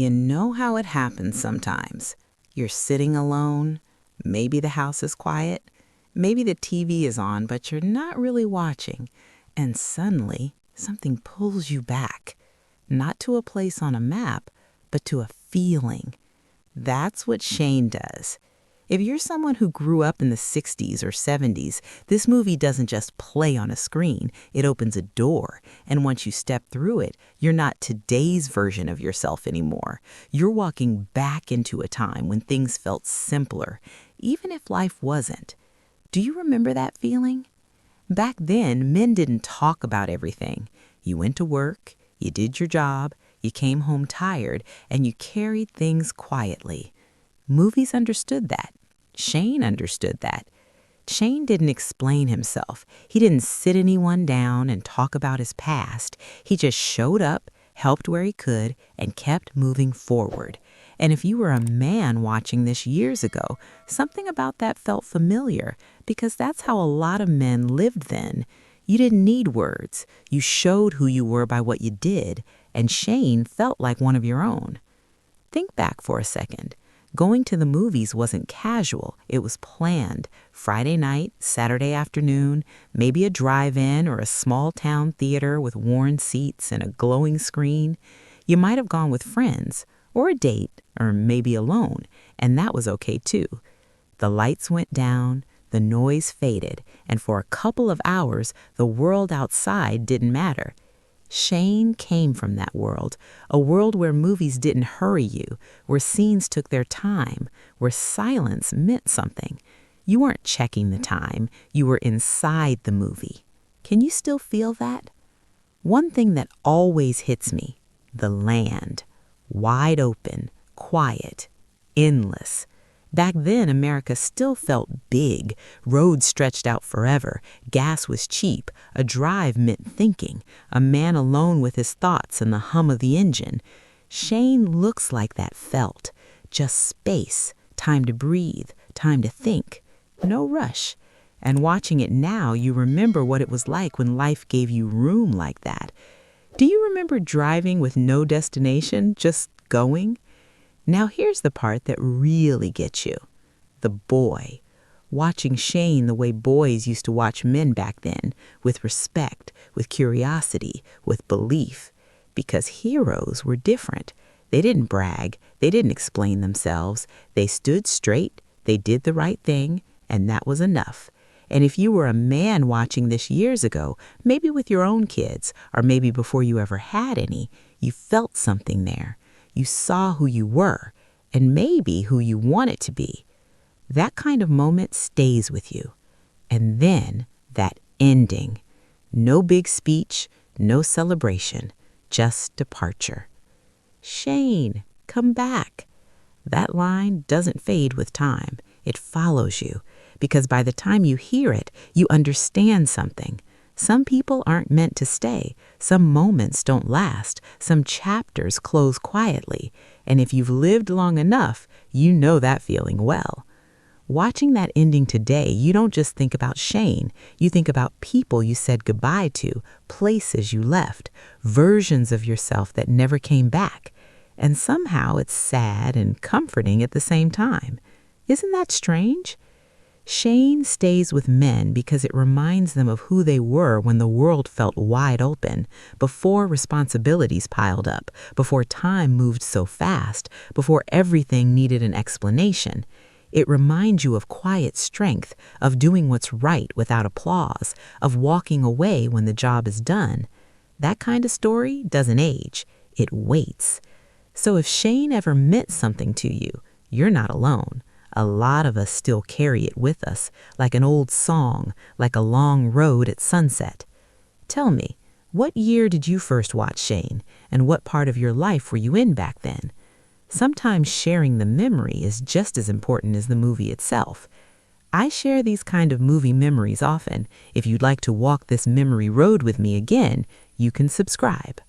You know how it happens sometimes. You're sitting alone, maybe the house is quiet, maybe the TV is on, but you're not really watching, and suddenly something pulls you back, not to a place on a map, but to a feeling. That's what Shane does. If you're someone who grew up in the 60s or 70s, this movie doesn't just play on a screen, it opens a door. And once you step through it, you're not today's version of yourself anymore. You're walking back into a time when things felt simpler, even if life wasn't. Do you remember that feeling? Back then, men didn't talk about everything. You went to work, you did your job, you came home tired, and you carried things quietly. Movies understood that. Shane understood that. Shane didn't explain himself. He didn't sit anyone down and talk about his past. He just showed up, helped where he could, and kept moving forward. And if you were a man watching this years ago, something about that felt familiar because that's how a lot of men lived then. You didn't need words. You showed who you were by what you did, and Shane felt like one of your own. Think back for a second. Going to the movies wasn't casual, it was planned. Friday night, Saturday afternoon, maybe a drive-in or a small-town theater with worn seats and a glowing screen. You might have gone with friends, or a date, or maybe alone, and that was okay too. The lights went down, the noise faded, and for a couple of hours, the world outside didn't matter. Shane came from that world, a world where movies didn't hurry you, where scenes took their time, where silence meant something. You weren't checking the time, you were inside the movie. Can you still feel that? One thing that always hits me, the land. Wide open, quiet, endless. Back then, America still felt big. Roads stretched out forever. Gas was cheap. A drive meant thinking. A man alone with his thoughts and the hum of the engine. Shane looks like that felt. Just space, time to breathe, time to think. No rush. And watching it now, you remember what it was like when life gave you room like that. Do you remember driving with no destination, just going? Now here's the part that really gets you. The boy. Watching Shane the way boys used to watch men back then, with respect, with curiosity, with belief. Because heroes were different. They didn't brag. They didn't explain themselves. They stood straight. They did the right thing, and that was enough. And if you were a man watching this years ago, maybe with your own kids, or maybe before you ever had any, you felt something there. You saw who you were, and maybe who you wanted to be. That kind of moment stays with you. And then that ending. No big speech, no celebration, just departure. Shane, come back. That line doesn't fade with time. It follows you, because by the time you hear it, you understand something. Some people aren't meant to stay. Some moments don't last. Some chapters close quietly. And if you've lived long enough, you know that feeling well. Watching that ending today, you don't just think about Shane. You think about people you said goodbye to, places you left, versions of yourself that never came back. And somehow it's sad and comforting at the same time. Isn't that strange? Shane stays with men because it reminds them of who they were when the world felt wide open, before responsibilities piled up, before time moved so fast, before everything needed an explanation. It reminds you of quiet strength, of doing what's right without applause, of walking away when the job is done. That kind of story doesn't age. It waits. So if Shane ever meant something to you, you're not alone. A lot of us still carry it with us, like an old song, like a long road at sunset. Tell me, what year did you first watch Shane, and what part of your life were you in back then? Sometimes sharing the memory is just as important as the movie itself. I share these kind of movie memories often. If you'd like to walk this memory road with me again, you can subscribe.